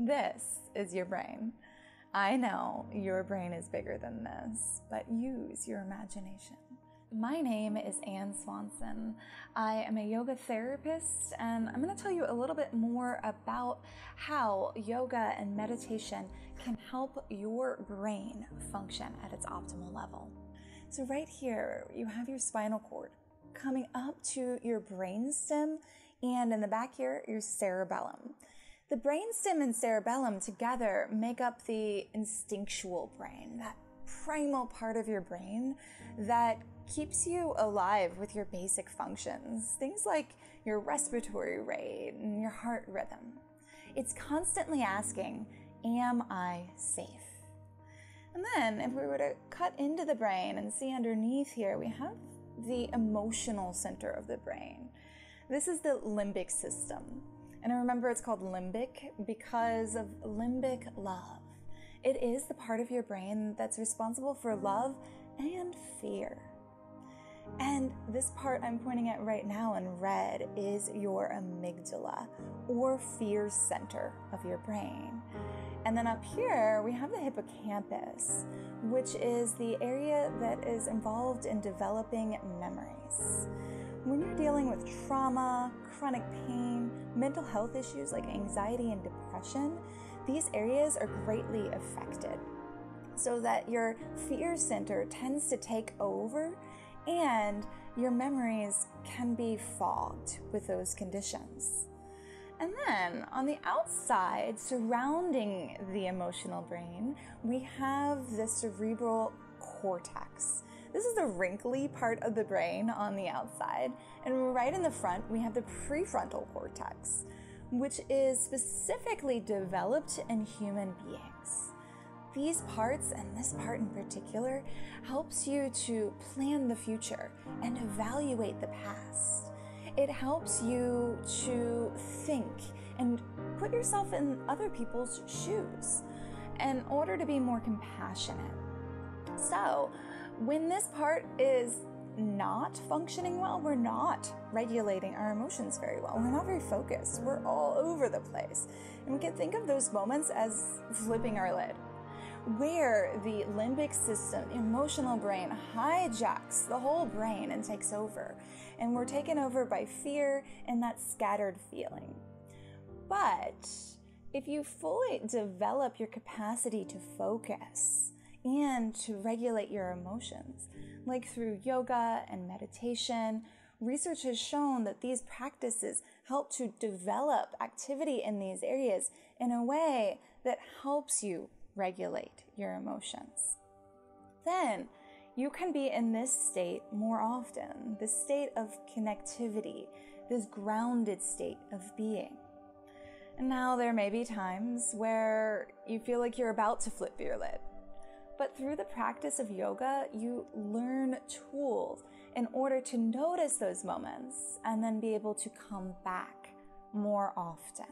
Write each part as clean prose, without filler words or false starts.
This is your brain. I know your brain is bigger than this, but use your imagination. My name is Swanson. I am a yoga therapist, and I'm going to tell you a little bit more about how yoga and meditation can help your brain function at its optimal level. So right here, you have your spinal cord coming up to your brainstem, and in the back here, your cerebellum. The brainstem and cerebellum together make up the instinctual brain, that primal part of your brain that keeps you alive with your basic functions, things like your respiratory rate and your heart rhythm. It's constantly asking, am I safe? And then if we were to cut into the brain and see underneath here, we have the emotional center of the brain. This is the limbic system. And I remember it's called limbic because of limbic love. It is the part of your brain that's responsible for love and fear. And this part I'm pointing at right now in red is your amygdala, or fear center of your brain. And then up here, we have the hippocampus, which is the area that is involved in developing memories. When you're dealing with trauma, chronic pain, mental health issues like anxiety and depression, these areas are greatly affected, so that your fear center tends to take over and your memories can be fogged with those conditions. And then on the outside, surrounding the emotional brain, we have the cerebral cortex. This is the wrinkly part of the brain on the outside. And right in the front, we have the prefrontal cortex, which is specifically developed in human beings. These parts, and this part in particular, helps you to plan the future and evaluate the past. It helps you to think and put yourself in other people's shoes in order to be more compassionate. So, when this part is not functioning well, we're not regulating our emotions very well. We're not very focused. We're all over the place. And we can think of those moments as flipping our lid, where the limbic system, the emotional brain, hijacks the whole brain and takes over. And we're taken over by fear and that scattered feeling. But if you fully develop your capacity to focus and to regulate your emotions, like through yoga and meditation, research has shown that these practices help to develop activity in these areas in a way that helps you regulate your emotions. Then you can be in this state more often, this state of connectivity, this grounded state of being. And now there may be times where you feel like you're about to flip your lid. But through the practice of yoga, you learn tools in order to notice those moments and then be able to come back more often.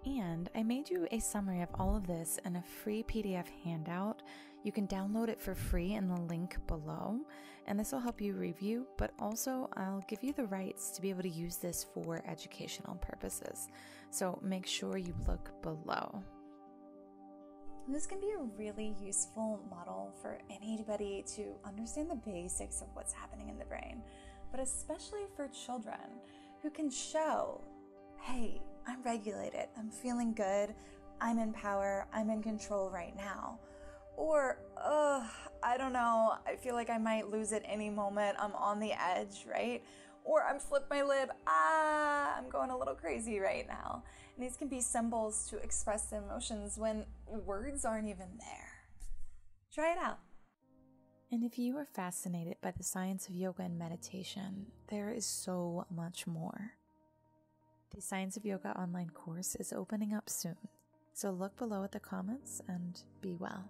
And I made you a summary of all of this in a free PDF handout. You can download it for free in the link below, and this will help you review, but also I'll give you the rights to be able to use this for educational purposes. So make sure you look below. This can be a really useful model for anybody to understand the basics of what's happening in the brain, but especially for children who can show, hey, I'm regulated, I'm feeling good, I'm in power, I'm in control right now. Or, I don't know, I feel like I might lose at any moment, I'm on the edge, right? Or I'm flipped my lid, I'm going a little crazy right now. And these can be symbols to express the emotions when words aren't even there. Try it out. And if you are fascinated by the science of yoga and meditation, there is so much more. The Science of Yoga online course is opening up soon, so look below at the comments and be well.